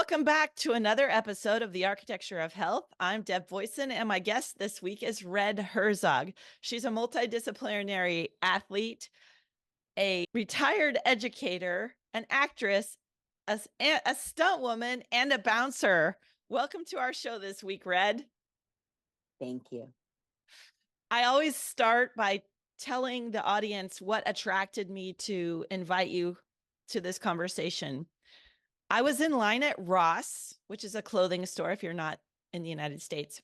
Welcome back to another episode of The Architecture of Health. I'm Deb Boyson, and my guest this week is Red Herzog. She's a multidisciplinary athlete, a retired educator, an actress, a stunt woman, and a bouncer. Welcome to our show this week, Red. Thank you. I always start by telling the audience what attracted me to invite you to this conversation. I was in line at Ross, which is a clothing store if you're not in the United States,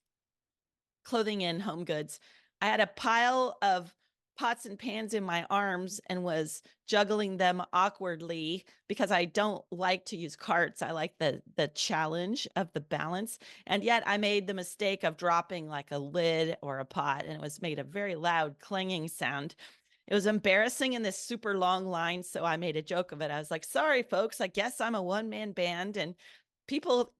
clothing and home goods. I had a pile of pots and pans in my arms and was juggling them awkwardly because I don't like to use carts. I like the challenge of the balance. And yet I made the mistake of dropping like a lid or a pot, and it was made a very loud clanging sound. It was embarrassing in this super long line, so I made a joke of it. I was like, sorry, folks, I guess I'm a one-man band. And people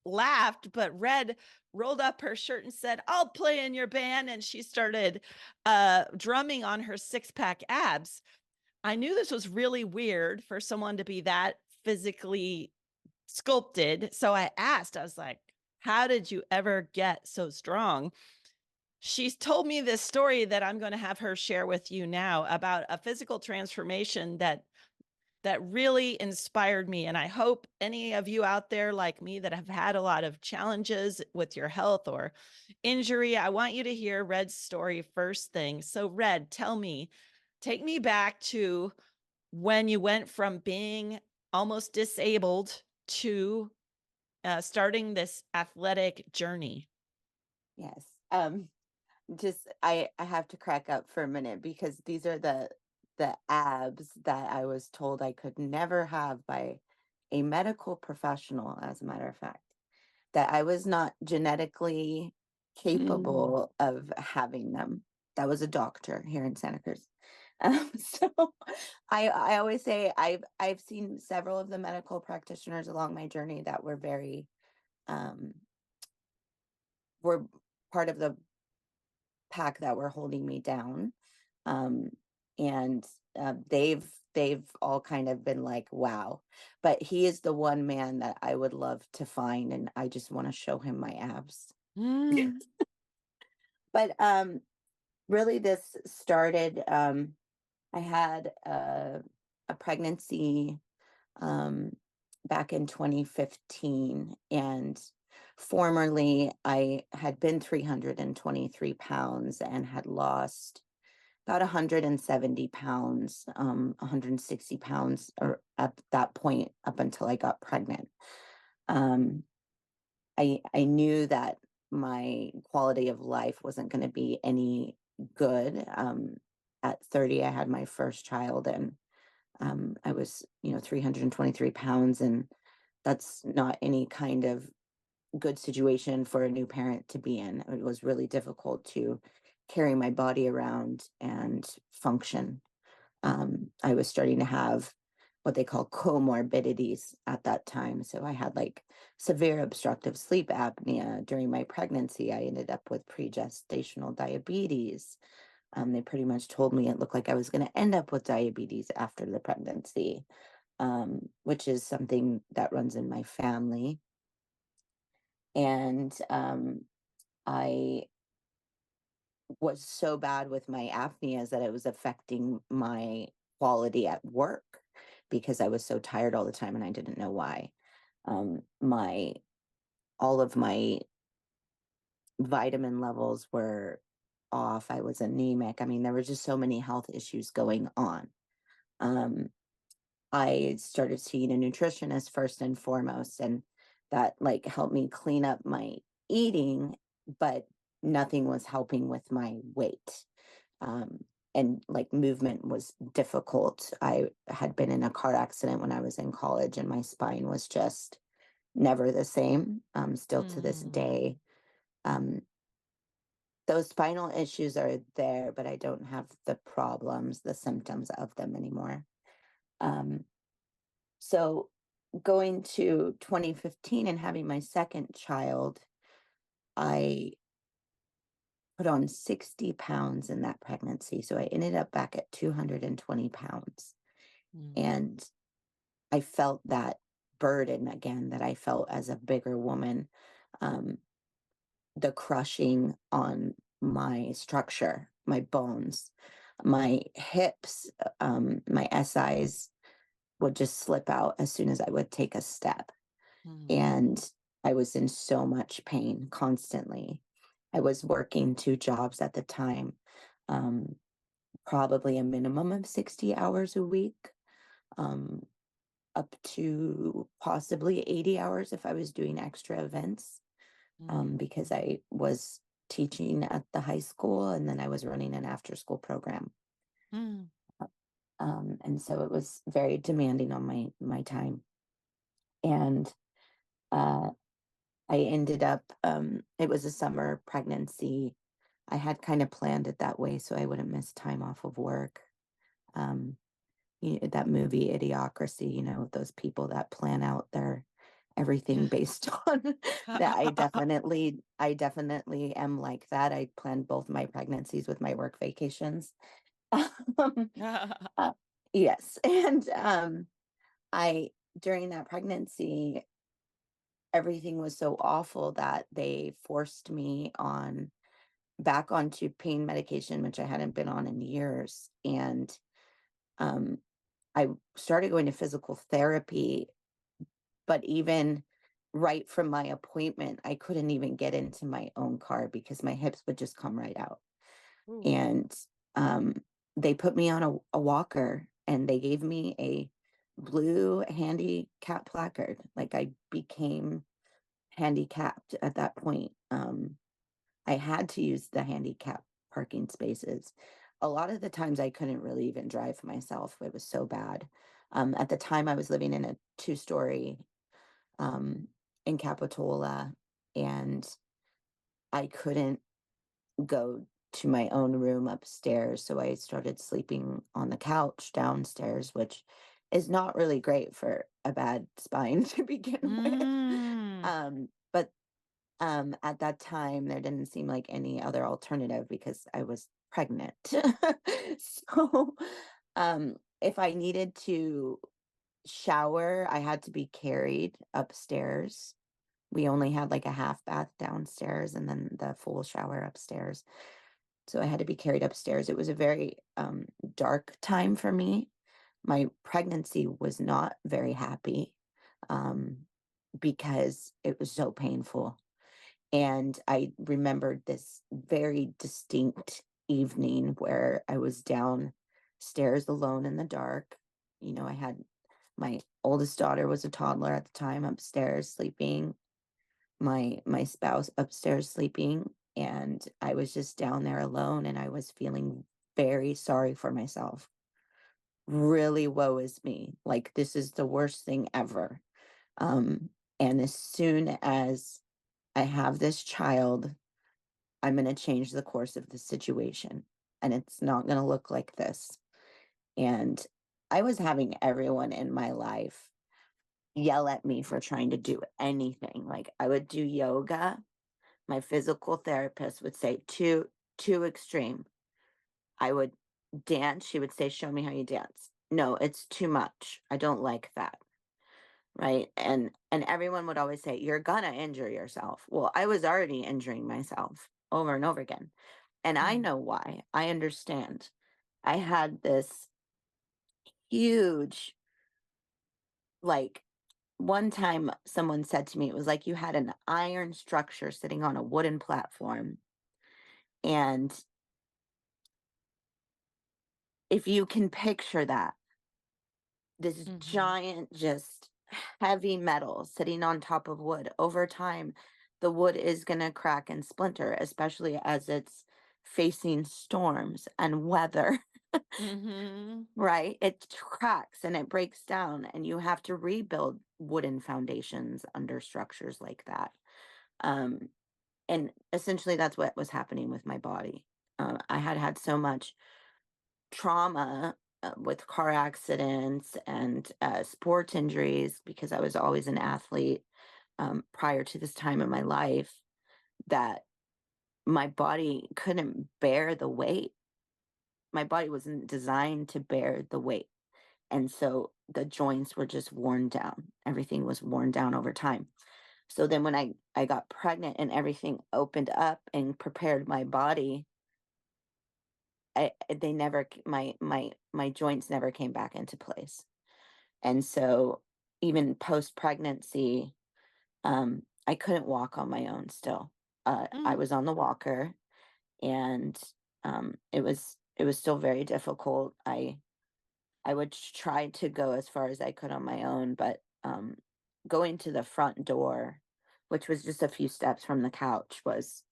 laughed, but Red rolled up her shirt and said, I'll play in your band. And she started drumming on her six-pack abs. I knew this was really weird for someone to be that physically sculpted. So I asked, I was like, how did you ever get so strong? She's told me this story that I'm going to have her share with you now about a physical transformation that really inspired me. And I hope any of you out there like me that have had a lot of challenges with your health or injury, I want you to hear Red's story first thing. So Red, tell me, take me back to when you went from being almost disabled to starting this athletic journey. Yes. Just I have to crack up for a minute because these are the abs that I was told I could never have by a medical professional, as a matter of fact, that I was not genetically capable of having them. That was a doctor here in Santa Cruz. So I always say I've seen several of the medical practitioners along my journey that were very were part of the pack that were holding me down. And they've all kind of been like, wow. But he is the one man that I would love to find, and I just want to show him my abs. But really this started, I had a pregnancy back in 2015, and formerly I had been 323 pounds and had lost about 170 pounds, 160 pounds or at that point up until I got pregnant. I knew that my quality of life wasn't going to be any good. At 30, I had my first child, and I was, 323 pounds, and that's not any kind of good situation for a new parent to be in. It was really difficult to carry my body around and function. I was starting to have what they call comorbidities at that time. So I had like severe obstructive sleep apnea during my pregnancy. I ended up with pre-gestational diabetes. They pretty much told me it looked like I was going to end up with diabetes after the pregnancy, which is something that runs in my family. And I was so bad with my apneas that it was affecting my quality at work because I was so tired all the time and I didn't know why. My all of my vitamin levels were off. I was anemic. I mean, there were just so many health issues going on. I started seeing a nutritionist first and foremost, and that like helped me clean up my eating, but nothing was helping with my weight. And like movement was difficult. I had been in a car accident when I was in college, and my spine was just never the same. Still to this day. Those spinal issues are there, but I don't have the problems, the symptoms of them anymore. So going to 2015 and having my second child, I put on 60 pounds in that pregnancy. So I ended up back at 220 pounds. And I felt that burden again that I felt as a bigger woman. Um, the crushing on my structure, my bones, my hips, my SIs would just slip out as soon as I would take a step. Mm. And I was in so much pain constantly. I was working two jobs at the time, um, probably a minimum of 60 hours a week, um, up to possibly 80 hours if I was doing extra events, Mm. because I was teaching at the high school and then I was running an after school program. Mm. And so it was very demanding on my time. And uh, I ended up, it was a summer pregnancy. I had kind of planned it that way so I wouldn't miss time off of work. Um, that movie Idiocracy, those people that plan out their everything based on that. I definitely am like that. I planned both my pregnancies with my work vacations. Um, uh, yes. And I, during that pregnancy, everything was so awful that they forced me on back onto pain medication, which I hadn't been on in years. And um, I started going to physical therapy, but even right from my appointment, I couldn't even get into my own car because my hips would just come right out. Ooh. And um, they put me on a walker and they gave me a blue handicap placard. Like I became handicapped at that point. I had to use the handicap parking spaces. A lot of the times I couldn't really even drive myself. It was so bad. At the time, I was living in a two-story um, in Capitola, and I couldn't go to my own room upstairs. So I started sleeping on the couch downstairs, which is not really great for a bad spine to begin with. Mm. But at that time, there didn't seem like any other alternative because I was pregnant. So, if I needed to shower, I had to be carried upstairs. We only had like a half bath downstairs and then the full shower upstairs. So I had to be carried upstairs. It was a very dark time for me. My pregnancy was not very happy um, because it was so painful. And I remembered this very distinct evening where I was downstairs alone in the dark. I had my oldest daughter was a toddler at the time upstairs sleeping, my spouse upstairs sleeping, and I was just down there alone and I was feeling very sorry for myself. Really woe is me. Like this is the worst thing ever. Um, and as soon as I have this child, I'm going to change the course of the situation and it's not going to look like this. And I was having everyone in my life yell at me for trying to do anything. Like I would do yoga. My physical therapist would say, too extreme. I would dance. She would say, show me how you dance. No, it's too much. I don't like that. Right. And everyone would always say, you're gonna injure yourself. Well, I was already injuring myself over and over again. And I Mm. know why. I understand. I had this huge, like, one time someone said to me, it was like you had an iron structure sitting on a wooden platform. And if you can picture that, this Mhm. giant, just heavy metal sitting on top of wood, over time, the wood is going to crack and splinter, especially as it's facing storms and weather. Mhm. Right? It cracks and it breaks down, and you have to rebuild wooden foundations under structures like that. Um, and essentially, that's what was happening with my body. I had had so much trauma with car accidents and sports injuries because I was always an athlete prior to this time in my life that my body couldn't bear the weight. My body wasn't designed to bear the weight. And so the joints were just worn down. Everything was worn down over time. So then when I got pregnant and everything opened up and prepared my body, they never my joints never came back into place. And so even post pregnancy, I couldn't walk on my own still. I Mm, was on the walker, and it was still very difficult. I would try to go as far as I could on my own, but going to the front door, which was just a few steps from the couch, was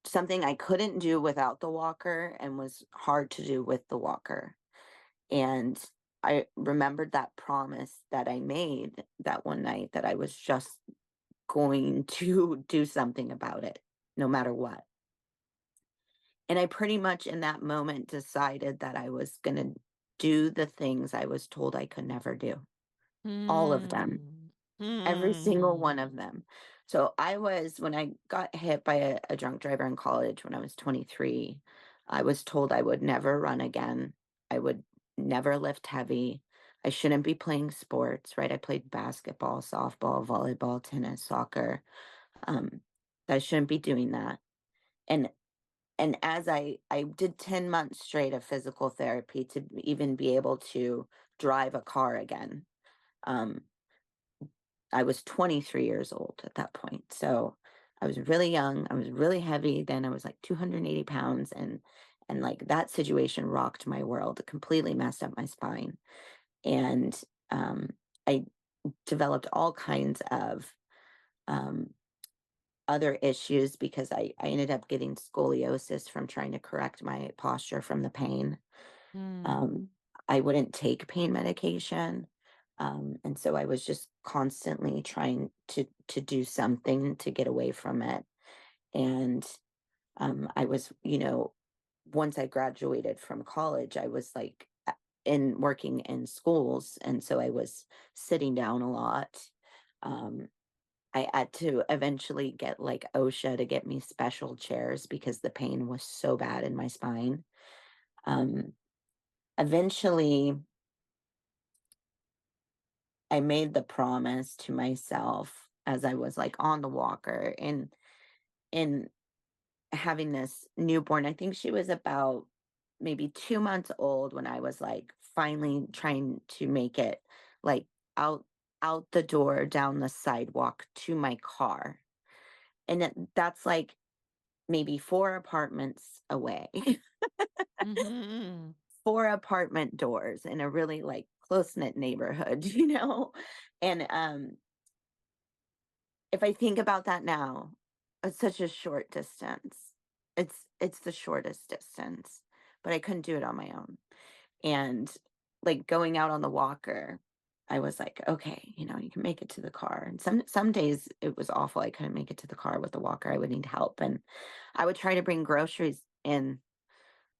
something I couldn't do without the walker and was hard to do with the walker. And I remembered that promise that I made that one night, that I was just going to do something about it, no matter what. And I pretty much in that moment decided that I was going to do the things I was told I could never do. All of them. mm, Every single mm, one of them. So I was when I got hit by a drunk driver in college when I was 23, I was told I would never run again. I would never lift heavy. I shouldn't be playing sports, right? I played basketball, softball, volleyball, tennis, soccer. Um, that I shouldn't be doing that. And as I did 10 months straight of physical therapy to even be able to drive a car again. Um, I was 23 years old at that point. So I was really young. I was really heavy. Then I was like 280 pounds, and like that situation rocked my world. It completely messed up my spine. And I developed all kinds of um, other issues because I ended up getting scoliosis from trying to correct my posture from the pain. mm. Um, I wouldn't take pain medication. And so I was just constantly trying to do something to get away from it. And I was, once I graduated from college, I was like in working in schools, and so I was sitting down a lot. Um, I had to eventually get like OSHA to get me special chairs because the pain was so bad in my spine. Um, Eventually, I made the promise to myself as I was like on the walker and having this newborn. I think she was about maybe 2 months old when I was like finally trying to make it like out the door down the sidewalk to my car. And that's like maybe four apartments away, Mhm. four apartment doors in a really like close knit neighborhood, you know? And if I think about that now, it's such a short distance. It's the shortest distance, but I couldn't do it on my own. And like going out on the walker, I was like, okay, you can make it to the car. And some days it was awful. I couldn't make it to the car with the walker. I would need help. And I would try to bring groceries in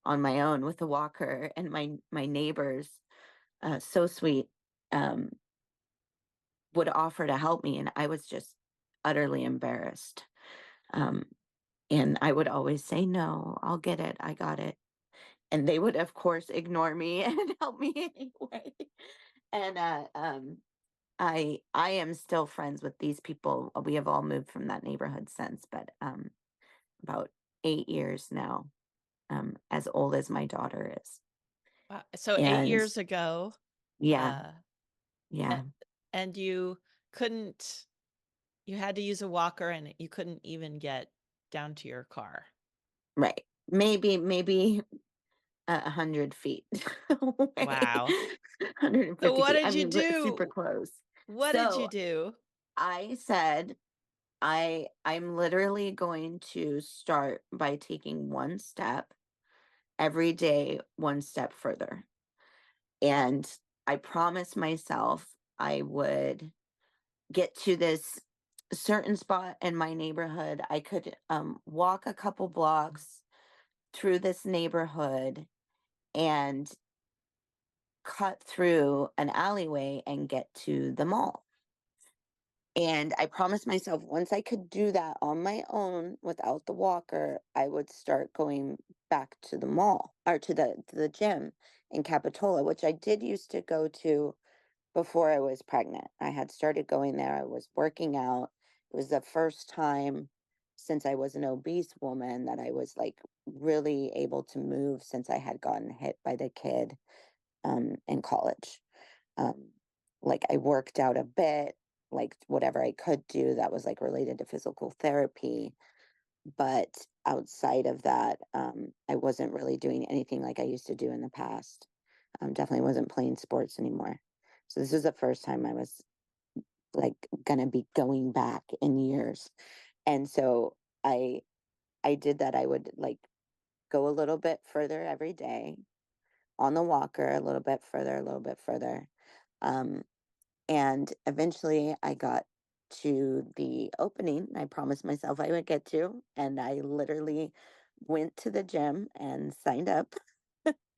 on my own with the walker. And my neighbors, so sweet, um, would offer to help me. And I was just utterly embarrassed. Um, and I would always say, no, I'll get it. I got it. And they would, of course, ignore me and help me anyway. And I am still friends with these people. We have all moved from that neighborhood since, but about 8 years now, as old as my daughter is. Wow. So 8 And years ago, yeah, uh, a yeah, and you couldn't you had to use a walker and you couldn't even get down to your car. right. Maybe 100 feet away, Wow. So 150 what feet. I did you mean, super do? close. What did you So do? I said, I'm literally going to start by taking one step every day, one step further. And I promised myself I would get to this certain spot in my neighborhood. I could walk a couple blocks through this neighborhood and cut through an alleyway and get to the mall. And I promised myself once I could do that on my own without the walker, I would start going back to the mall or to the gym in Capitola, which I did used to go to before I was pregnant. I had started going there. I was working out. It was the first time since I was an obese woman that I was like really able to move since I had gotten hit by the kid in college. Um, like I worked out a bit, like whatever I could do that was like related to physical therapy. But outside of that, I wasn't really doing anything like I used to do in the past. Definitely wasn't playing sports anymore. So this is the first time I was like gonna be going back in years. And so I did that. I would like go a little bit further every day on the walker, a little bit further, a little bit further. Um, and eventually I got to the opening I promised myself I would get to. And I literally went to the gym and signed up.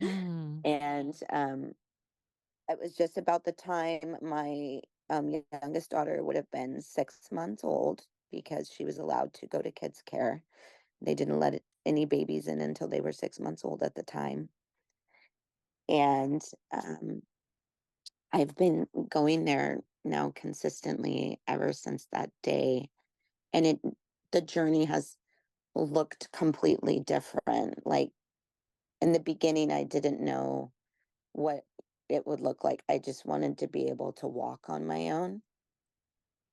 Mm. And it was just about the time my youngest daughter would have been 6 months old because she was allowed to go to kids' care. They didn't let any babies in until they were 6 months old at the time. And I've been going there now consistently ever since that day. And the journey has looked completely different. Like in the beginning, I didn't know what it would look like. I just wanted to be able to walk on my own.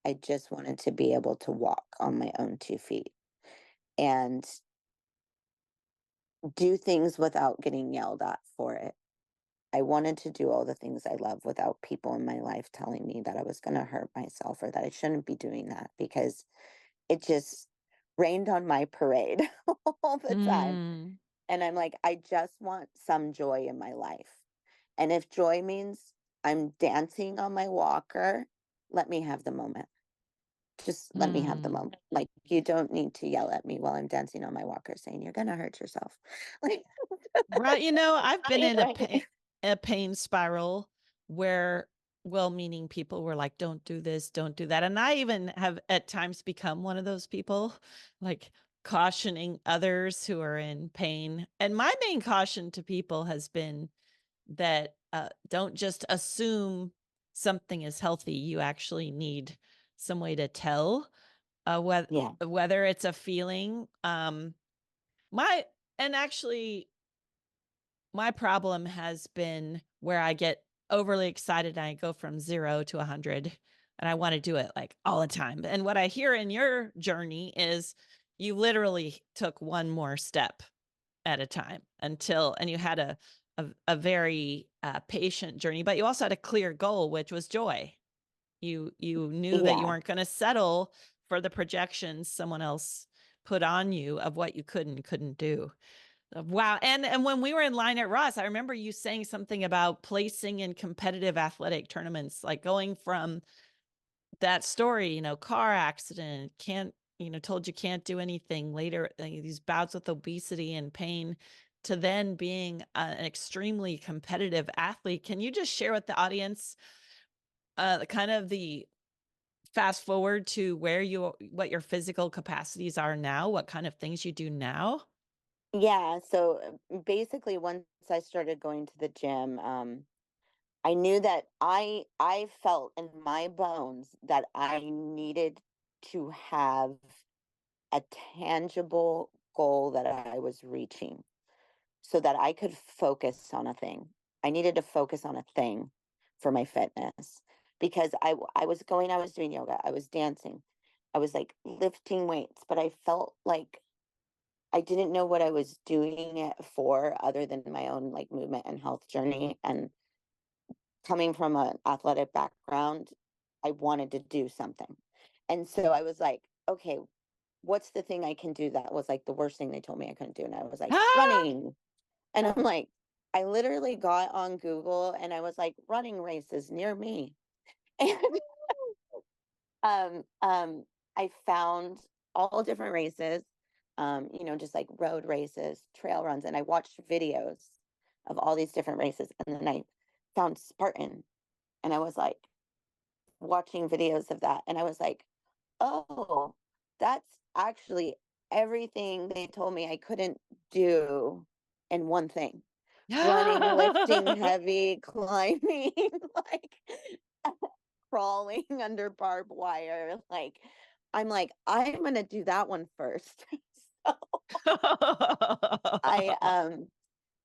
I just wanted to be able to walk on my own 2 feet and do things without getting yelled at for it. I wanted to do all the things I love without people in my life telling me that I was going to hurt myself or that I shouldn't be doing that because it just rained on my parade all the time. Mm. And I'm like, I just want some joy in my life. And if joy means I'm dancing on my walker, let me have the moment. Just let me have the Mm. moment. Like, you don't need to yell at me while I'm dancing on my walker saying you're going to hurt yourself. Like, Right. I've been in right. a pain spiral where well-meaning people were like, don't do this, don't do that. And I even have at times become one of those people, like cautioning others who are in pain. And my main caution to people has been that don't just assume something is healthy. You actually need some way to tell Yeah. whether it's a feeling. My and actually my problem has been where I get overly excited and I go from 0 to 100 and I want to do it like all the time. And what I hear in your journey is you literally took one more step at a time until and you had a very patient journey, but you also had a clear goal, which was joy. You knew that you Yeah. weren't going to settle for the projections someone else put on you of what you could and couldn't do. Wow. And when we were in line at Ross, I remember you saying something about placing in competitive athletic tournaments, like going from that story, car accident, can't, told you can't do anything later, these bouts with obesity and pain to then being an extremely competitive athlete. Can you just share with the audience kind of the fast forward to what your physical capacities are now, what kind of things you do now? Yeah. So basically, once I started going to the gym, I knew that I felt in my bones that I needed to have a tangible goal that I was reaching so that I could focus on a thing. I needed to focus on a thing for my fitness because I was going, I was doing yoga, I was dancing, I was like lifting weights, but I felt like I didn't know what I was doing it for other than my own like movement and health journey. And coming from an athletic background, I wanted to do something. And so I was like, okay, what's the thing I can do that was like the worst thing they told me I couldn't do? And I was like, Ah! running. And I'm like, I literally got on Google and I was like, running races near me. And um, um, I found all different races, just like road races, trail runs, and I watched videos of all these different races. And then I found Spartan, and I was like watching videos of that, and I was like, oh, that's actually everything they told me I couldn't do in one thing: running, lifting heavy, climbing, like crawling under barbed wire. Like, I'm like, I'm gonna do that one first. So I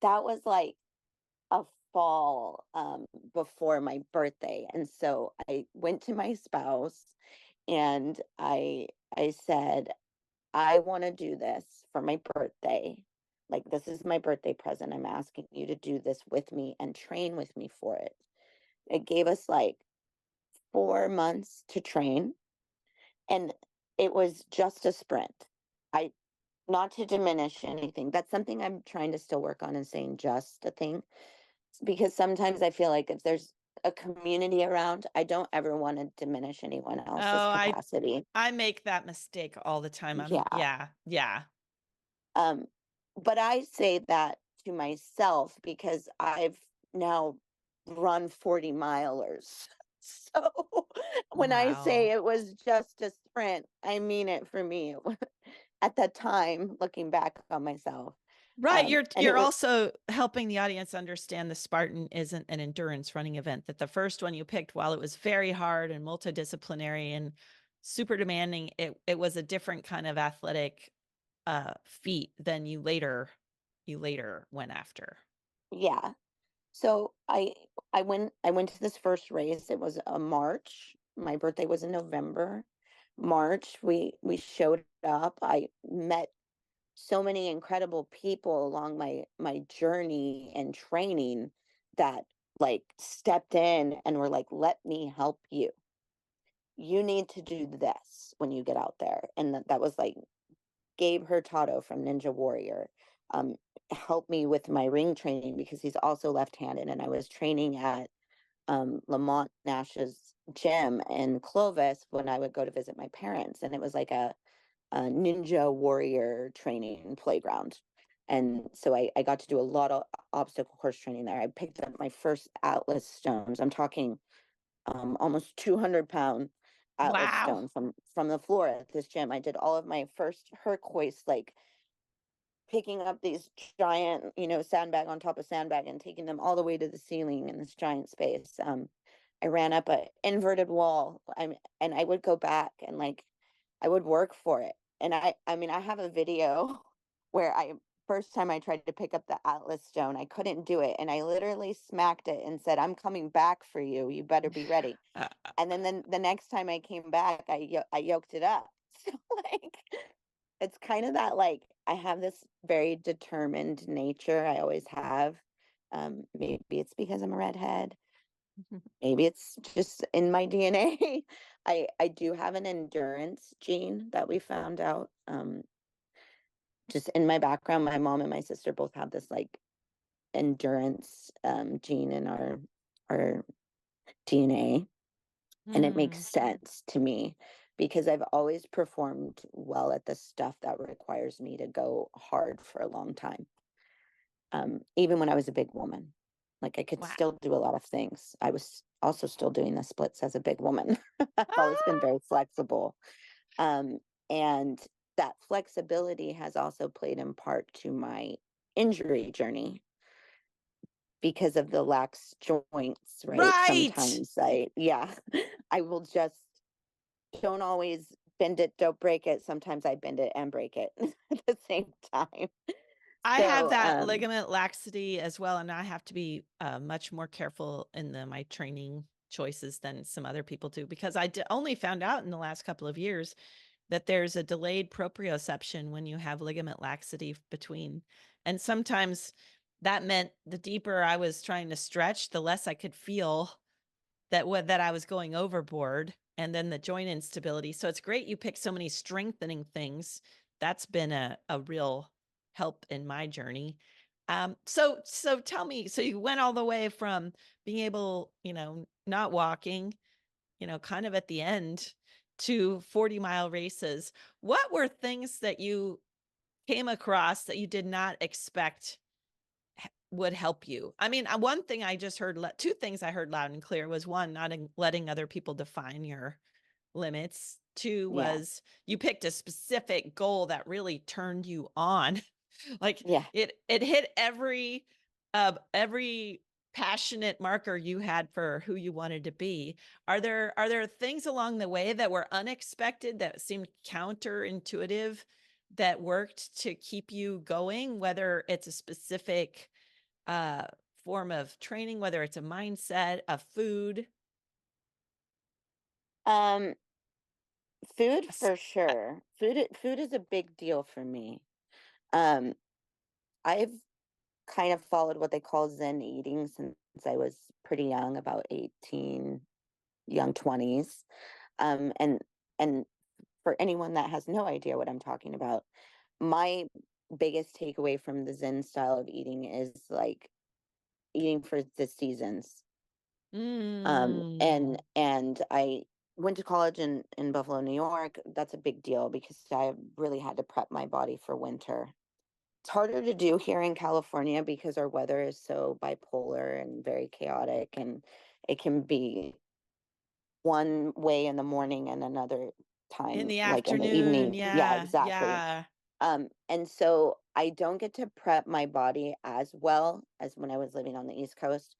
that was like a fall before my birthday. And so I went to my spouse and I said, I want to do this for my birthday. Like, this is my birthday present. I'm asking you to do this with me and train with me for it. It gave us like 4 months to train, and it was just a sprint. I Not to diminish anything. That's something I'm trying to still work on, and saying just a thing, because sometimes I feel like if there's a community around, I don't ever want to diminish anyone else's Oh, capacity. I make that mistake all the time. Yeah. Yeah. Um, but I say that to myself because I've now run 40 milers. So when I say Wow. it was just a sprint, I mean it for me. At that time, looking back on myself. Right. And it You're was, also helping the audience understand the Spartan isn't an endurance running event, that the first one you picked, while it was very hard and multidisciplinary and super demanding, it was a different kind of athletic feat than you later went after. yeah. So I went to this first race. It was a March. My birthday was in November. March, we showed up. I met so many incredible people along my journey and training that like stepped in and were like, let me help you. You need to do this when you get out there. And that was like Gabe Hurtado from Ninja Warrior. Um, Helped me with my ring training because he's also left-handed, and I was training at Lamont Nash's gym in Clovis when I would go to visit my parents, and it was like a ninja warrior training playground. And so I got to do a lot of obstacle course training there. I picked up my first Atlas stones. I'm talking almost 200-pound Atlas Wow. stone from the floor at this gym. I did all of my first Herc hoist, like picking up these giant, sandbag on top of sandbag and taking them all the way to the ceiling in this giant space. I ran up a inverted wall. And I would go back and like I would work for it. And I mean, I have a video where I first time I tried to pick up the Atlas stone, I couldn't do it, and I literally smacked it and said, "I'm coming back for you. You better be ready." Uh, And then the next time I came back, I yoked it up. So like it's kind of that, like, I have this very determined nature. I always have. Maybe it's because I'm a redhead. Maybe it's just in my DNA. I do have an endurance gene that we found out. Just in my background, my mom and my sister both have this like endurance gene in our DNA, and it makes hmm. sense to me because I've always performed well at the stuff that requires me to go hard for a long time. Even when I was a big woman, like I could Wow. still do a lot of things. I was also still doing the splits as a big woman. I've always been Ah, very flexible. Um, and that flexibility has also played in part to my injury journey because of the lax joints, right? right. Sometimes yeah, I will just don't always bend it, don't break it. Sometimes I bend it and break it at the same time. I have So, that ligament laxity as well, and I have to be much more careful in my training choices than some other people do, because only found out in the last couple of years that there's a delayed proprioception when you have ligament laxity between. And sometimes that meant the deeper I was trying to stretch, the less I could feel that I was going overboard, and then the joint instability. So it's great you picked so many strengthening things. That's been a real help in my journey. So tell me, so you went all the way from being able, not walking, kind of at the end, to 40-mile races. What were things that you came across that you did not expect would help you? I mean, one thing I just heard, two things I heard loud and clear was, one, not letting other people define your limits. Two yeah. was you picked a specific goal that really turned you on. Like Yeah. it hit every passionate marker you had for who you wanted to be. Are there things along the way that were unexpected that seemed counterintuitive that worked to keep you going, whether it's a specific uh form of training, whether it's a mindset, a food, Um, food a s- for sure. Food is a big deal for me. Um, I've kind of followed what they call Zen eating since I was pretty young, about 18, young 20s. And for anyone that has no idea what I'm talking about, my biggest takeaway from the Zen style of eating is like eating for the seasons. mm, And I went to college in Buffalo, New York. That's a big deal because I really had to prep my body for winter. It's harder to do here in California because our weather is so bipolar and very chaotic, and it can be one way in the morning and another in time, the like in the afternoon. evening. Yeah, Yeah, exactly. yeah. And so I don't get to prep my body as well as when I was living on the East Coast.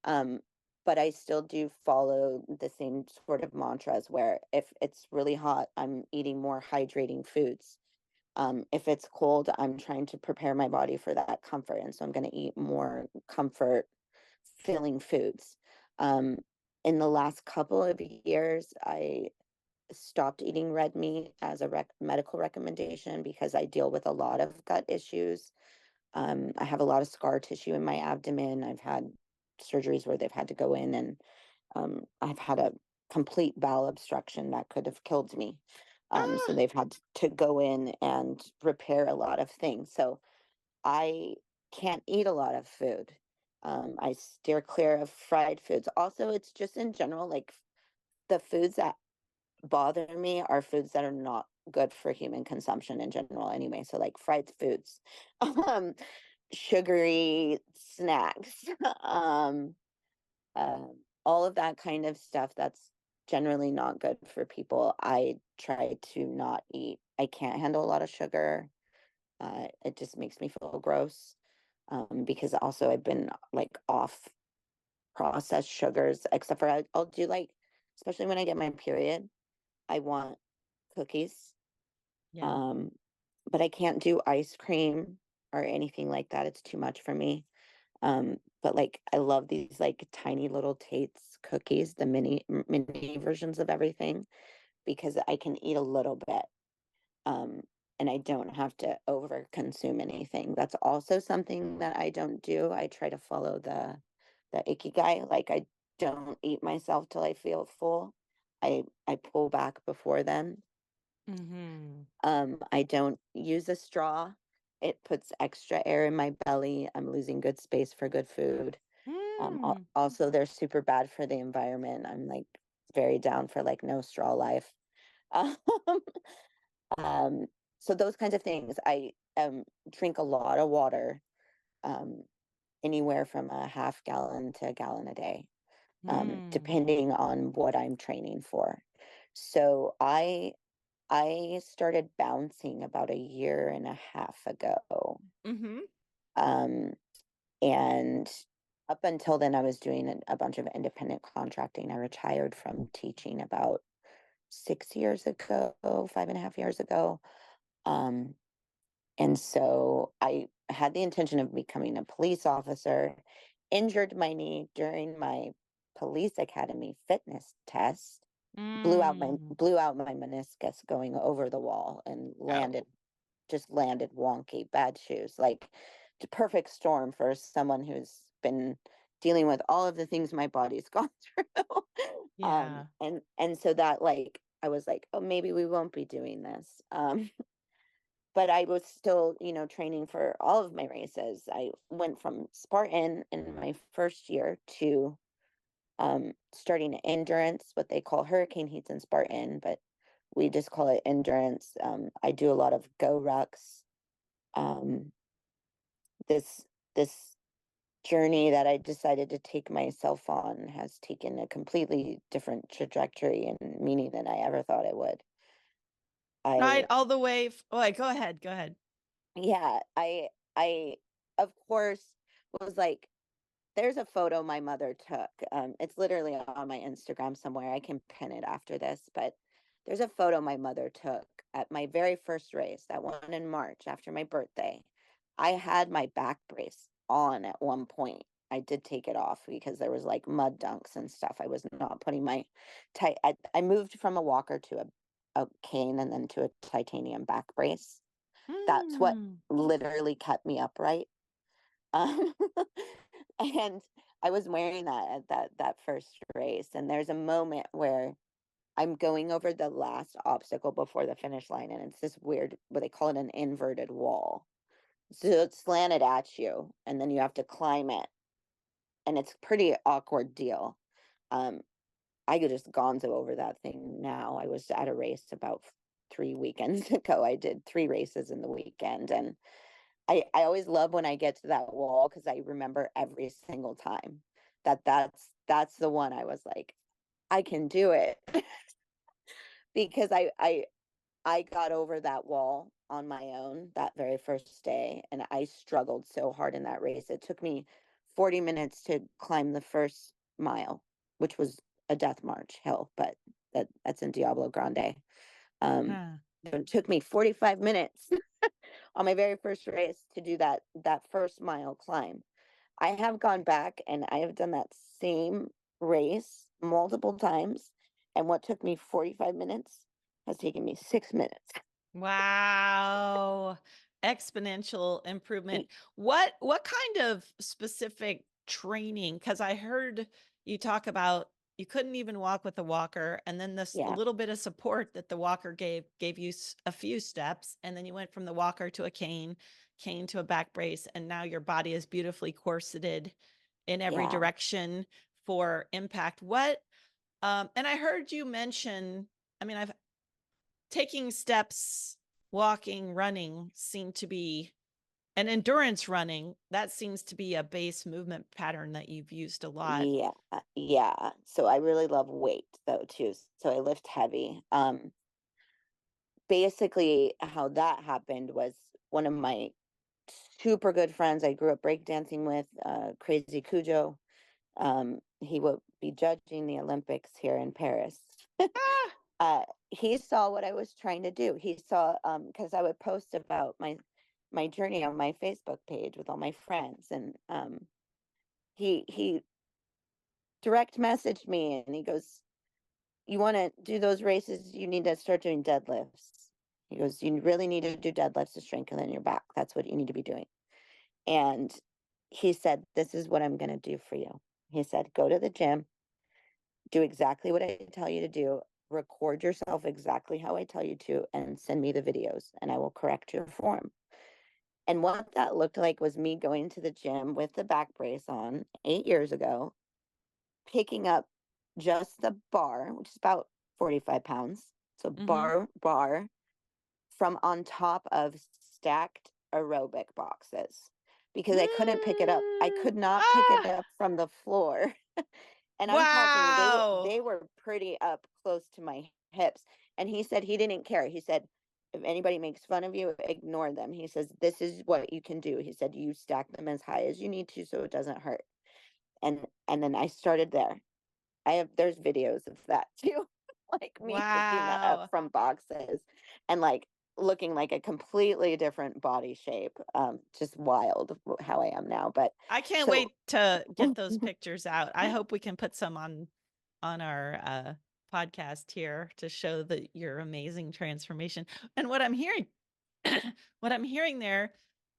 Um, but I still do follow the same sort of mantras where if it's really hot, I'm eating more hydrating foods. If it's cold, I'm trying to prepare my body for that comfort. And so I'm going to eat more comfort filling foods. Um, in the last couple of years, I stopped eating red meat as a medical recommendation because I deal with a lot of gut issues. I have a lot of scar tissue in my abdomen. I've had surgeries where they've had to go in, and I've had a complete bowel obstruction that could have killed me. So Ah, they've had to go in and repair a lot of things. So I can't eat a lot of food. I steer clear of fried foods. Also, it's just in general, like the foods that bother me are foods that are not good for human consumption in general anyway. So like fried foods, um, sugary snacks, um, all of that kind of stuff that's generally not good for people. I try to not eat. I can't handle a lot of sugar. It just makes me feel gross. Because also I've been like off processed sugars, except for I'll do like, especially when I get my period, I want cookies. yeah. Um, but I can't do ice cream or anything like that. It's too much for me. But like I love these like tiny little Tate's cookies, the mini versions of everything, because I can eat a little bit. Um, and I don't have to over consume anything. That's also something that I don't do. I try to follow the ikigai. Like I don't eat myself till I feel full. I pull back before then. Mm-hmm. I don't use a straw. It puts extra air in my belly. I'm losing good space for good food. Mm. Also, they're super bad for the environment. I'm like very down for like no straw life. Um, um, so those kinds of things. I drink a lot of water, um, anywhere from a half gallon to a gallon a day, Mm. depending on what I'm training for. So I started bouncing about a year and a half ago. Mm-hmm. Um, and up until then, I was doing a bunch of independent contracting. I retired from teaching about 6 years ago, 5.5 years ago. Um, and so I had the intention of becoming a police officer, injured my knee during my police academy fitness test, Mm. blew out my meniscus going over the wall and Oh, landed wonky, bad shoes. Like the perfect storm for someone who's been dealing with all of the things my body's gone through. yeah. And so that like I was like, oh, maybe we won't be doing this. But I was still, training for all of my races. I went from Spartan in my first year to starting endurance, what they call hurricane heats in Spartan, but we just call it endurance. I do a lot of go rucks. Um, this journey that I decided to take myself on has taken a completely different trajectory and meaning than I ever thought it would. Right, I all the way. Oh, go ahead. Go ahead. Yeah, I of course was like, there's a photo my mother took. It's literally on my Instagram somewhere. I can pin it after this, but there's a photo my mother took at my very first race, that one in March after my birthday. I had my back brace on at one point. I did take it off because there was like mud dunks and stuff. I was not putting my I moved from a walker to a cane and then to a titanium back brace. That's what Mm. literally kept me upright. Um, and I was wearing that at that first race, and there's a moment where I'm going over the last obstacle before the finish line, and it's this weird, what they call it, an inverted wall. So it's slanted at you, and then you have to climb it, and it's a pretty awkward deal. Um, I could just gonzo over that thing now. I was at a race about 3 weekends ago. I did 3 races in the weekend, and I always love when I get to that wall because I remember every single time that's the one I was like, I can do it. Because I got over that wall on my own that very first day, and I struggled so hard in that race. It took me 40 minutes to climb the first mile, which was a death march hill, but that's in Diablo Grande. Um, Huh. it took me 45 minutes on my very first race to do that first mile climb. I have gone back and I have done that same race multiple times, and what took me 45 minutes has taken me 6 minutes. Wow. Exponential improvement. Y- What kind of specific training? Because I heard you talk about you couldn't even walk with a walker, and then this Yeah, little bit of support that the walker gave you a few steps, and then you went from the walker to a cane, cane to a back brace, and now your body is beautifully corseted in every yeah, direction for impact. What and I heard you mention, I mean, I've taking steps, walking, running seem to be and endurance running, that seems to be a base movement pattern that you've used a lot. yeah, yeah. So I really love weight though too. So I lift heavy. Basically how that happened was one of my super good friends I grew up breakdancing with, Crazy Cujo. He will be judging the Olympics here in Paris. Ah, He saw what I was trying to do. He saw, because I would post about my journey on my Facebook page with all my friends, and he direct messaged me and he goes, "You want to do those races? You need to start doing deadlifts." He goes, "You really need to do deadlifts to strengthen your back. That's what you need to be doing." And he said, "This is what I'm going to do for you." He said, "Go to the gym, do exactly what I tell you to do, record yourself exactly how I tell you to, and send me the videos, and I will correct your form." And what that looked like was me going to the gym with the back brace on 8 years ago, picking up just the bar, which is about 45 pounds. So mm-hmm. bar from on top of stacked aerobic boxes because I couldn't pick it up. I Mm, could not pick it ah, up from the floor. And I'm talking you, wow. they were pretty up close to my hips. And he said he didn't care. He said, if anybody makes fun of you, ignore them. He says, this is what you can do. He said, you stack them as high as you need to so it doesn't hurt. And then I started there. There's videos of that too. Like me picking that up Wow. from boxes and like looking like a completely different body shape. Just wild how I am now. But I can't so wait to get those pictures out. I hope we can put some on our podcast here to show that your amazing transformation. And what I'm hearing what I'm hearing there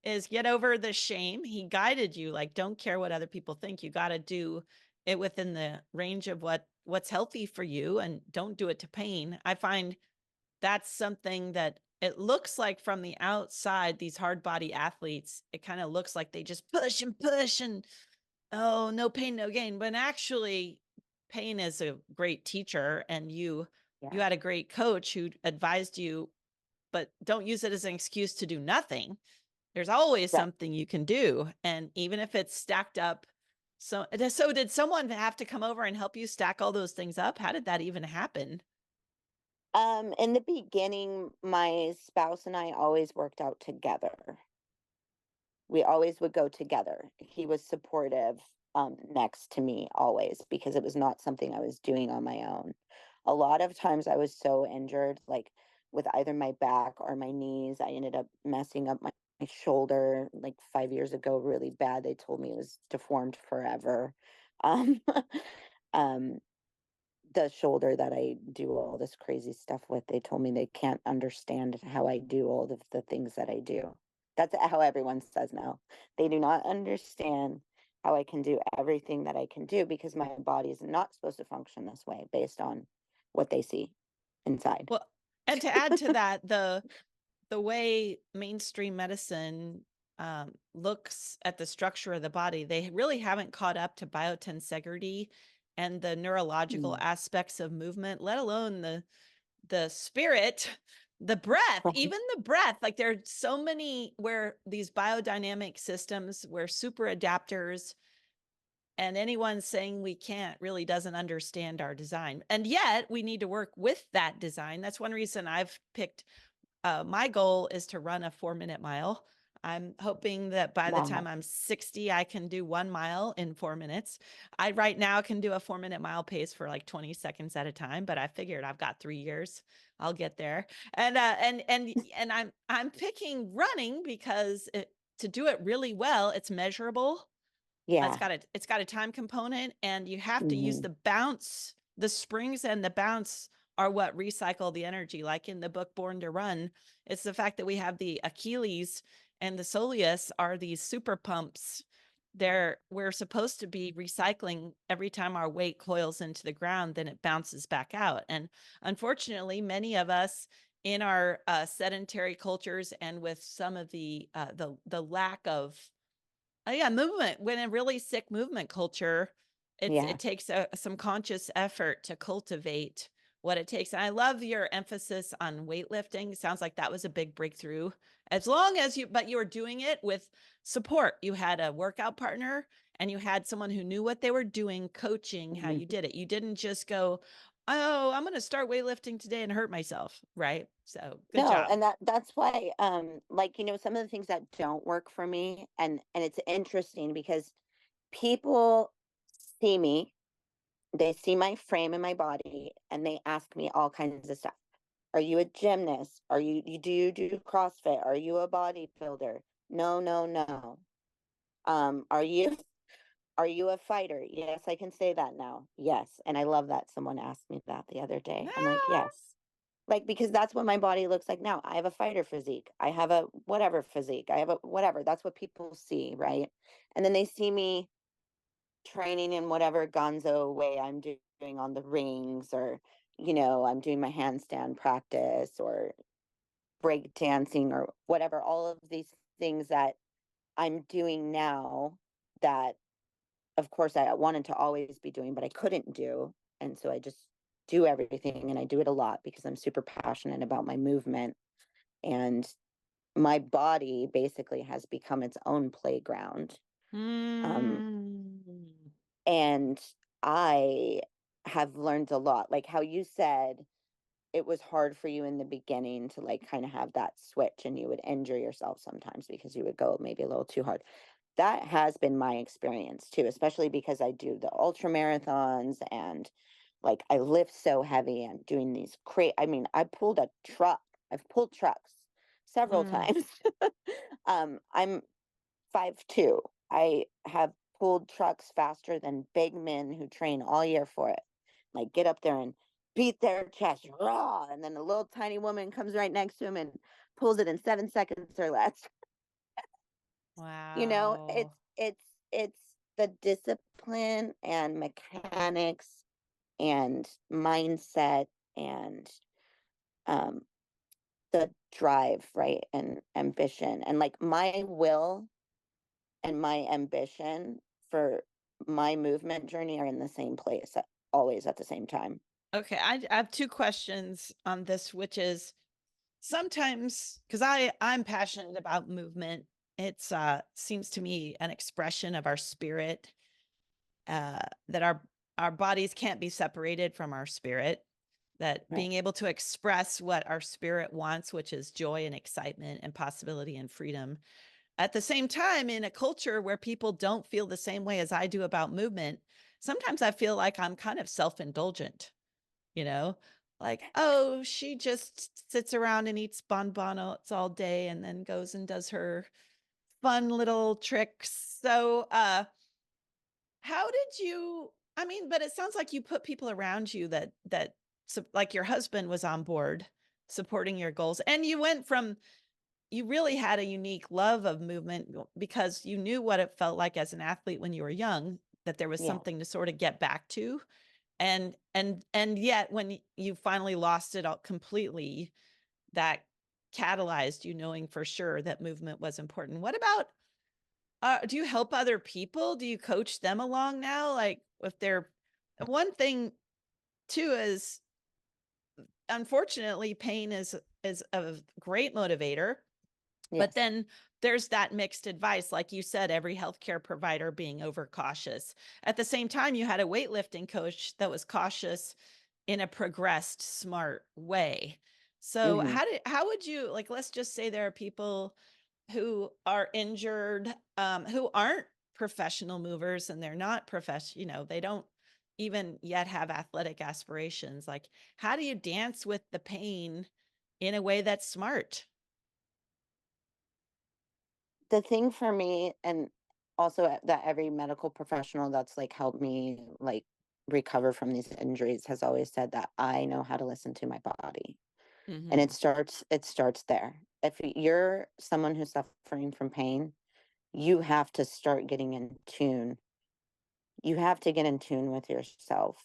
is get over the shame. He guided you, like don't care what other people think. You got to do it within the range of what's healthy for you and don't do it to pain. I find that's something that it looks like from the outside, these hard body athletes, it kind of looks like they just push and oh, no pain, no gain. But actually, pain is a great teacher, and you yeah, had a great coach who advised you, but don't use it as an excuse to do nothing. There's always right. something you can do. And even if it's stacked up. So did someone have to come over and help you stack all those things up? How did that even happen? In the beginning, my spouse and I always worked out together. We always would go together. He was supportive, next to me always, because it was not something I was doing on my own. A lot of times I was so injured, like with either my back or my knees. I ended up messing up my shoulder like 5 years ago really bad. They told me it was deformed forever. Um, um, the shoulder that I do all this crazy stuff with, they told me they can't understand how I do all of the things that I do. That's how everyone says now. They do not understand how I can do everything that I can do because my body is not supposed to function this way based on what they see inside. Well, and to add to that, the way mainstream medicine looks at the structure of the body, they really haven't caught up to biotensegrity and the neurological Mm. aspects of movement, let alone the spirit, the breath, Right. even the breath. Like there are so many where these biodynamic systems, where super adapters, and anyone saying we can't really doesn't understand our design. And yet we need to work with that design. That's one reason I've picked my goal is to run a 4-minute mile. I'm hoping that by the time Wow. I'm 60, I can do 1 mile in 4 minutes. I right now can do a 4-minute mile pace for like 20 seconds at a time, but I figured I've got 3 years. I'll get there. And I'm picking running because to do it really well, it's measurable. Yeah. It's got a time component, and you have to use Hmm. the bounce. The springs and the bounce are what recycle the energy. Like in the book Born to Run, it's the fact that we have the Achilles and the soleus are these super pumps. We're supposed to be recycling every time our weight coils into the ground, then it bounces back out. And unfortunately, many of us in our sedentary cultures and with some of the lack of yeah, movement. When a really sick movement culture, Yeah. it takes some conscious effort to cultivate what it takes. And I love your emphasis on weightlifting. Sounds like that was a big breakthrough. As long as but you were doing it with support. You had a workout partner and you had someone who knew what they were doing, coaching how you Mhm. did it. You didn't just go, "Oh, I'm going to start weightlifting today and hurt myself." Right? So, good No, job. and that's why, like, some of the things that don't work for me, and it's interesting because people see me, they see my frame and my body, and they ask me all kinds of stuff. Are you a gymnast? Do you do CrossFit? Are you a bodybuilder? No, no, no. Are you are you a fighter? Yes, I can say that now. Yes. And I love that someone asked me that the other day. I'm like, Ah! yes. Like, because that's what my body looks like now. I have a fighter physique. I have a whatever physique. I have a whatever. That's what people see, right? And then they see me training in whatever gonzo way I'm doing on the rings, or, I'm doing my handstand practice or break dancing or whatever, all of these things that I'm doing now that, of course, I wanted to always be doing, but I couldn't do. And so I just do everything, and I do it a lot because I'm super passionate about my movement. And my body basically has become its own playground. Um, Mm. and I have learned a lot. Like how you said, it was hard for you in the beginning to like kind of have that switch, and you would injure yourself sometimes because you would go maybe a little too hard. That has been my experience too, especially because I do the ultra marathons, and like I lift so heavy. I'm doing these I mean, I pulled a truck. I've pulled trucks several Mm. times. I'm 5'2". I have pulled trucks faster than big men who train all year for it. Like get up there and beat their chest raw, and then a little tiny woman comes right next to him and pulls it in 7 seconds or less. Wow. It's the discipline and mechanics and mindset and um the drive, right? And ambition, and like my will and my ambition for my movement journey are in the same place always at the same time. Okay, I have two questions on this, which is sometimes because I'm passionate about movement. It's seems to me an expression of our spirit, that our bodies can't be separated from our spirit. That Right. being able to express what our spirit wants, which is joy and excitement and possibility and freedom, At the same time, in a culture where people don't feel the same way as I do about movement, sometimes I feel like I'm kind of self-indulgent, you know, like, oh, she just sits around and eats bonbons all day and then goes and does her fun little tricks. So, how did you, I mean, but it sounds like you put people around you that like your husband was on board supporting your goals, and you went from, you really had a unique love of movement because you knew what it felt like as an athlete when you were young, that there was Yeah. something to sort of get back to. And yet when you finally lost it all completely, that catalyzed you knowing for sure that movement was important. What about, do you help other people? Do you coach them along now? Like if they're, one thing too is, unfortunately, pain is a great motivator. But Yes. then there's that mixed advice, like you said, every healthcare provider being overcautious. At the same time, you had a weightlifting coach that was cautious in a progressed, smart way. So Hmm. how would you, like, let's just say there are people who are injured, who aren't professional movers, and they're not professional, they don't even yet have athletic aspirations. Like, how do you dance with the pain in a way that's smart? The thing for me, and also that every medical professional that's like helped me like recover from these injuries has always said that I know how to listen to my body. And Mm-hmm. it starts there. If you're someone who's suffering from pain, you have to start getting in tune. You have to get in tune with yourself.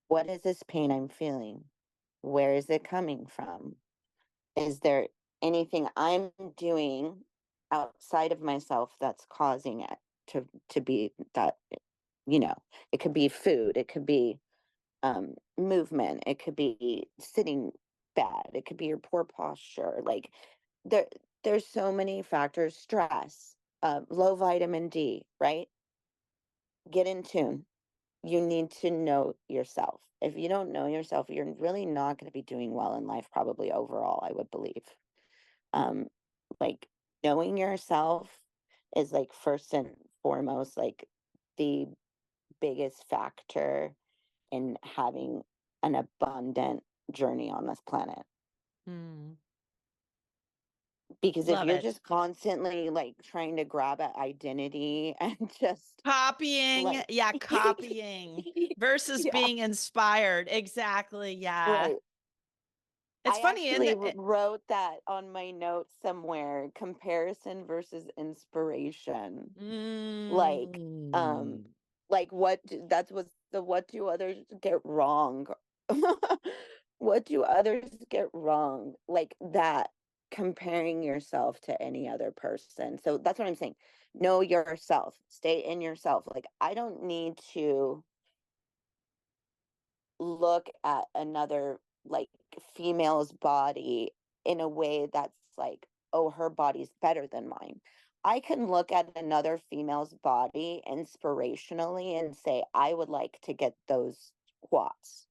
What is this pain I'm feeling? Where is it coming from? Is there anything I'm doing outside of myself that's causing it to be that, it could be food, it could be movement, it could be sitting bad, it could be your poor posture. Like there there's so many factors, stress, low vitamin D, right? Get in tune. You need to know yourself. If you don't know yourself, you're really not going to be doing well in life, probably overall, I would believe. Um, like knowing yourself is like first and foremost, like the biggest factor in having an abundant journey on this planet. Mm. Because if Love you're it. just constantly like trying to grab at identity and just Copying. like, Yeah, copying versus yeah, being inspired. Exactly. Yeah. right. It's I funny in actually the, wrote that on my notes somewhere, comparison versus inspiration. Like, um, mm, like that's what the what do others get wrong? What do others get wrong? Like that, comparing yourself to any other person. So that's what I'm saying. Know yourself, stay in yourself. Like, I don't need to look at another like female's body in a way that's like, oh, her body's better than mine. I can look at another female's body inspirationally and say, I would like to get those quads.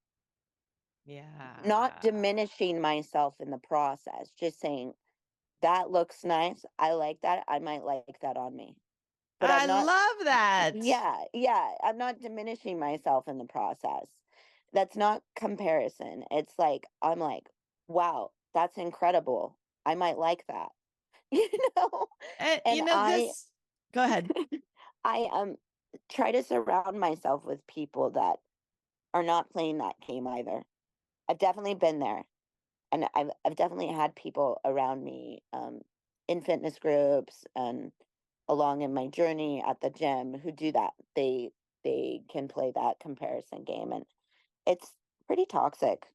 Not yeah. diminishing myself in the process, just saying, that looks nice. I like that. I might like that on me. But I I'm not, love that. yeah, yeah. I'm not diminishing myself in the process. That's not comparison. It's like, I'm like, wow, that's incredible. I might like that. You know? And And this, go ahead. I try to surround myself with people that are not playing that game either. I've definitely been there. And I've definitely had people around me in fitness groups and along in my journey at the gym who do that. They can play that comparison game, and it's pretty toxic.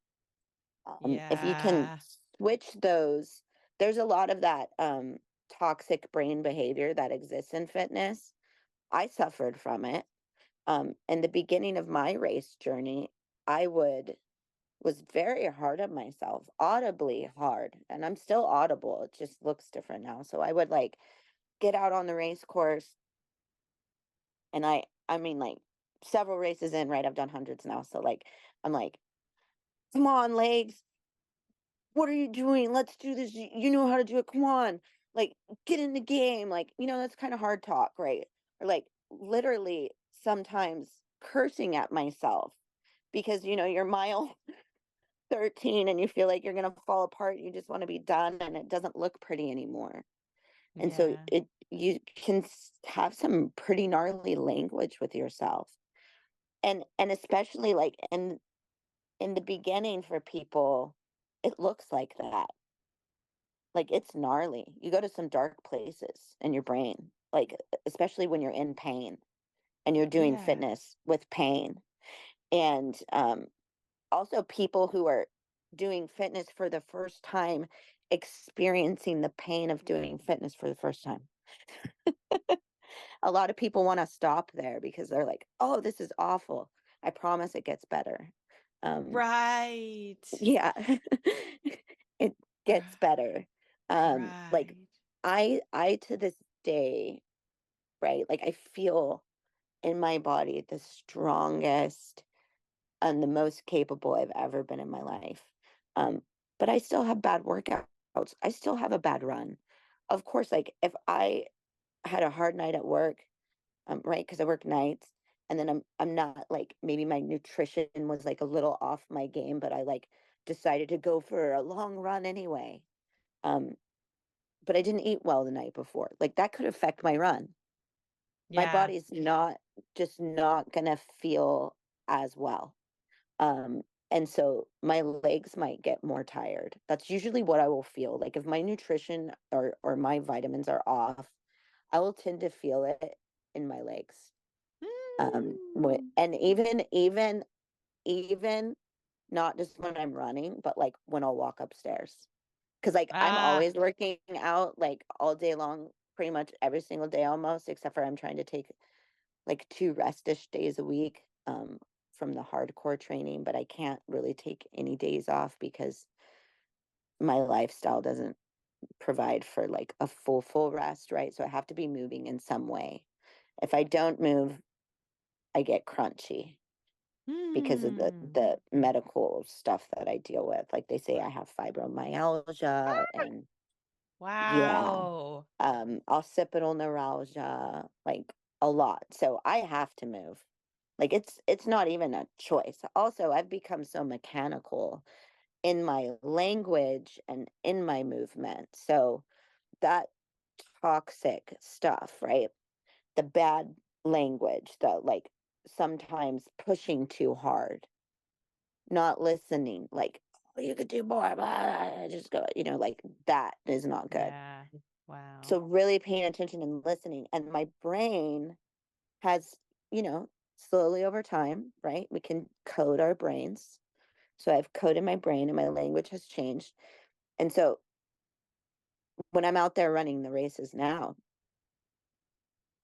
If you can Yeah. switch those, there's a lot of that toxic brain behavior that exists in fitness. I suffered from it. In the beginning of my race journey, I would was very hard on myself, audibly hard, and I'm still audible. It just looks different now. So I would like get out on the race course, and I mean like several races in, right? I've done hundreds now. So like I'm like, come on, legs. What are you doing? Let's do this. You know how to do it. Come on. like, get in the game, like, that's kind of hard talk, right? Or like literally sometimes cursing at myself because you're mile 13 and you feel like you're going to fall apart, you just want to be done and it doesn't look pretty anymore. And so Yeah. you can have some pretty gnarly language with yourself. And especially like in the beginning for people, it looks like that. Like, it's gnarly. You go to some dark places in your brain, like, especially when you're in pain and you're doing Yeah. fitness with pain. And also, people who are doing fitness for the first time, experiencing the pain of doing fitness for the first time. A lot of people want to stop there because they're like, oh, this is awful. I promise it gets better. Um, Right. yeah, it gets better. Like, Right. I to this day, right? Like, I feel in my body the strongest and the most capable I've ever been in my life. Um, but I still have bad workouts. I still have a bad run. Of course, like if I had a hard night at work, right, because I work nights, and then I'm not like maybe my nutrition was like a little off my game, but I like decided to go for a long run anyway. Um, but I didn't eat well the night before. Like that could affect my run. My Yeah. body's not just not gonna feel as well. Um, and so my legs might get more tired. That's usually what I will feel. Like if my nutrition or my vitamins are off, I will tend to feel it in my legs. Mm. And even not just when I'm running, but like when I'll walk upstairs. Because like I'm Ah, always working out like all day long, pretty much every single day almost, except for I'm trying to take like 2 restish days a week from the hardcore training, but I can't really take any days off because my lifestyle doesn't provide for like a full rest, right? So I have to be moving in some way. If I don't move, I get crunchy because of the hmm. the medical stuff that I deal with. Like they say I have fibromyalgia and yeah, Wow. occipital neuralgia, like a lot. So I have to move. Like it's not even a choice. Also, I've become so mechanical in my language and in my movement. So that toxic stuff, right? The bad language, the like sometimes pushing too hard, not listening, like, oh, you could do more, blah, just go, like that is not good. Yeah. Wow. So really paying attention and listening. And my brain has, slowly over time, right? We can code our brains. So I've coded my brain and my language has changed. And so when I'm out there running the races now,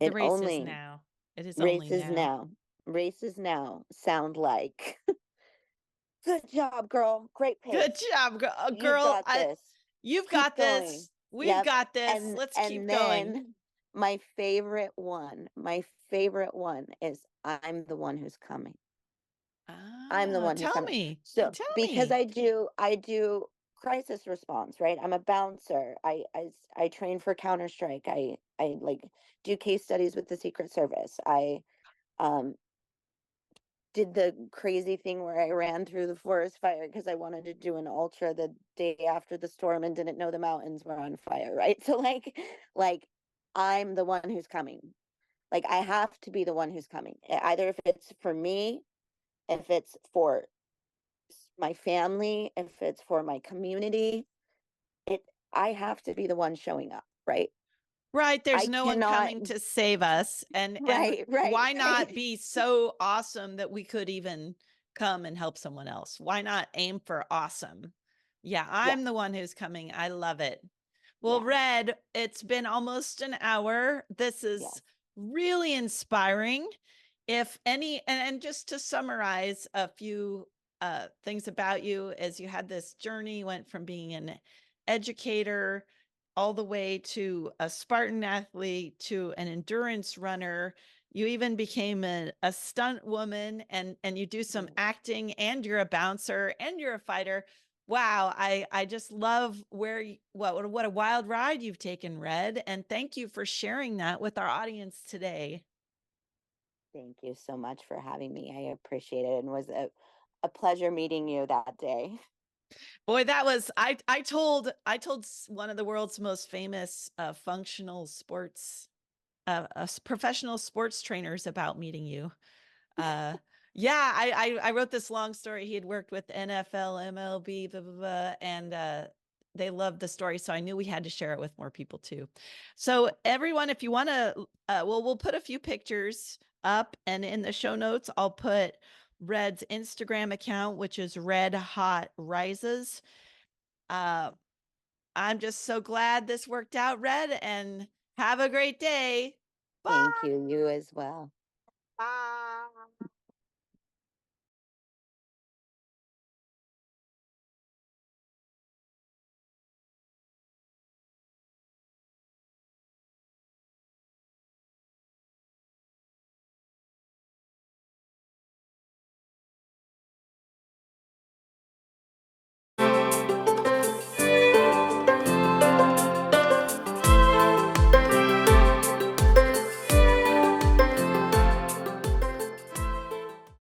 The it race is only now. It is only races now. now, races now sound like, good job, girl. Great Good pace. job, You've girl. got this. You've Keep got going. this. We've Yep. got this. And Let's keep and going. then my favorite one is I'm the one who's coming. I'm the Ah, one who's tell coming. me. So Tell because me. I do crisis response, right? I'm a bouncer. I train for Counter Strike. I like do case studies with the Secret Service. I um did the crazy thing where I ran through the forest fire because I wanted to do an ultra the day after the storm and didn't know the mountains were on fire, right? So like I'm the one who's coming. Like I have to be the one who's coming. Either if it's for me, if it's for my family, if it's for my community, it I have to be the one showing up, right? Right, there's I no one cannot. coming to save us, and Right, right, why not right. be so awesome that we could even come and help someone else? Why not aim for awesome? Yeah, Yeah, I'm the one who's coming. I love it. Well, yeah, Red, it's been almost an hour. This yes. is really inspiring. If any, and just to summarize a few things about you, as you had this journey, went from being an educator all the way to a Spartan athlete to an endurance runner. You even became a stunt woman, and you do some Mm. acting, and you're a bouncer and you're a fighter. Wow, I just love what a wild ride you've taken, Red, and thank you for sharing that with our audience today. Thank you so much for having me. I appreciate it and was a pleasure meeting you that day. Boy, that was I told one of the world's most famous functional sports professional sports trainers about meeting you. Uh, yeah, I wrote this long story. He had worked with NFL, MLB, blah, blah, blah, and they loved the story. So I knew we had to share it with more people too. So everyone, if you want to, we'll put a few pictures up, and in the show notes, I'll put Red's Instagram account, which is Red Hot Rises. Uh, I'm just so glad this worked out, Red, and have a great day. Bye. Thank you. You as well. Bye.